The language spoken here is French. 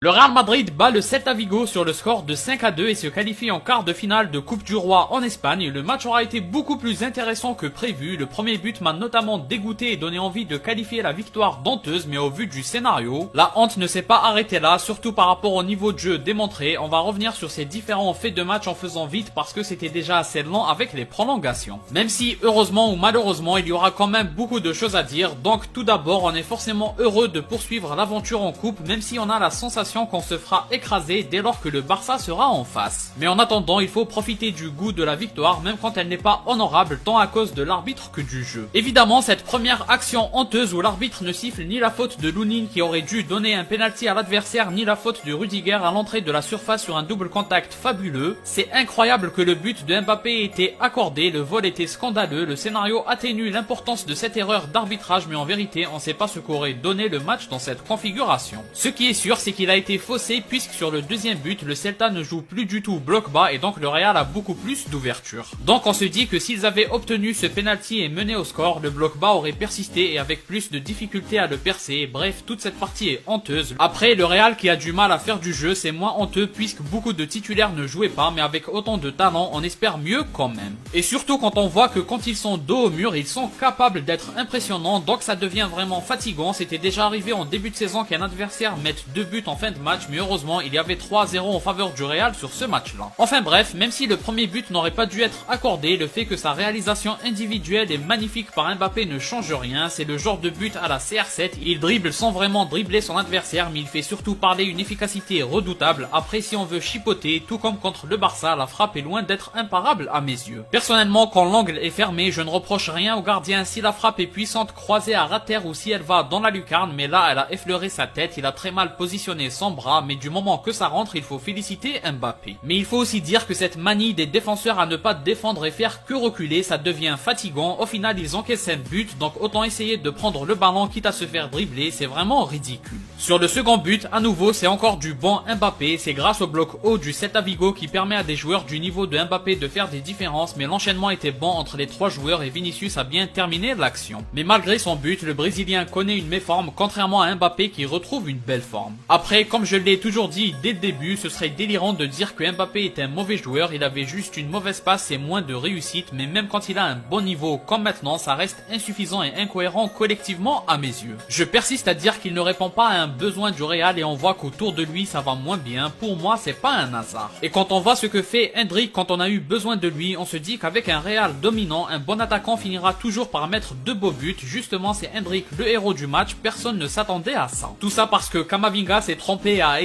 Le Real Madrid bat le Celta Vigo sur le score de 5-2 et se qualifie en quart de finale de Coupe du Roi en Espagne. Le match aura été beaucoup plus intéressant que prévu. Le premier but m'a notamment dégoûté et donné envie de qualifier la victoire d'honteuse, mais au vu du scénario, la honte ne s'est pas arrêtée là, surtout par rapport au niveau de jeu démontré. On va revenir sur ces différents faits de match en faisant vite parce que c'était déjà assez lent avec les prolongations. Même si heureusement ou malheureusement il y aura quand même beaucoup de choses à dire, donc tout d'abord on est forcément heureux de poursuivre l'aventure en coupe, même si on a la sensation qu'on se fera écraser dès lors que le Barça sera en face. Mais en attendant, il faut profiter du goût de la victoire, même quand elle n'est pas honorable tant à cause de l'arbitre que du jeu. Évidemment, cette première action honteuse où l'arbitre ne siffle ni la faute de Lunin qui aurait dû donner un penalty à l'adversaire, ni la faute de Rudiger à l'entrée de la surface sur un double contact fabuleux. C'est incroyable que le but de Mbappé ait été accordé, le vol était scandaleux, le scénario atténue l'importance de cette erreur d'arbitrage, mais en vérité, on sait pas ce qu'aurait donné le match dans cette configuration. Ce qui est sûr, c'est qu'il a été faussé puisque sur le deuxième but, le Celta ne joue plus du tout bloc bas et donc le Real a beaucoup plus d'ouverture. Donc on se dit que s'ils avaient obtenu ce penalty et mené au score, le bloc bas aurait persisté et avec plus de difficulté à le percer. Bref, toute cette partie est honteuse. Après, le Real qui a du mal à faire du jeu, c'est moins honteux puisque beaucoup de titulaires ne jouaient pas, mais avec autant de talent, on espère mieux quand même. Et surtout quand on voit que quand ils sont dos au mur, ils sont capables d'être impressionnants, donc ça devient vraiment fatigant. C'était déjà arrivé en début de saison qu'un adversaire mette 2 buts en fin de match, mais heureusement il y avait 3-0 en faveur du Real sur ce match là. Enfin bref, même si le premier but n'aurait pas dû être accordé, le fait que sa réalisation individuelle est magnifique par Mbappé ne change rien. C'est le genre de but à la CR7, il dribble sans vraiment dribbler son adversaire, mais il fait surtout parler une efficacité redoutable. Après, si on veut chipoter, tout comme contre le Barça, la frappe est loin d'être imparable à mes yeux. Personnellement, quand l'angle est fermé, je ne reproche rien au gardien si la frappe est puissante, croisée à ras terre ou si elle va dans la lucarne, mais là elle a effleuré sa tête, il a très mal positionné son bras, mais du moment que ça rentre, il faut féliciter Mbappé. Mais il faut aussi dire que cette manie des défenseurs à ne pas défendre et faire que reculer, ça devient fatigant. Au final, ils encaissent un but, donc autant essayer de prendre le ballon quitte à se faire dribbler, c'est vraiment ridicule. Sur le second but, à nouveau, c'est encore du bon Mbappé, c'est grâce au bloc haut du Celta Vigo qui permet à des joueurs du niveau de Mbappé de faire des différences, mais l'enchaînement était bon entre les 3 joueurs et Vinicius a bien terminé l'action. Mais malgré son but, le Brésilien connaît une méforme, contrairement à Mbappé qui retrouve une belle forme. Après, comme je l'ai toujours dit dès le début, ce serait délirant de dire que Mbappé est un mauvais joueur, il avait juste une mauvaise passe et moins de réussite, mais même quand il a un bon niveau comme maintenant, ça reste insuffisant et incohérent collectivement à mes yeux. Je persiste à dire qu'il ne répond pas à un besoin du Real et on voit qu'autour de lui ça va moins bien. Pour moi, c'est pas un hasard. Et quand on voit ce que fait Endrick quand on a eu besoin de lui, on se dit qu'avec un Real dominant, un bon attaquant finira toujours par mettre de beaux buts. Justement, c'est Endrick le héros du match, personne ne s'attendait à ça. Tout ça parce que Camavinga s'est trompé à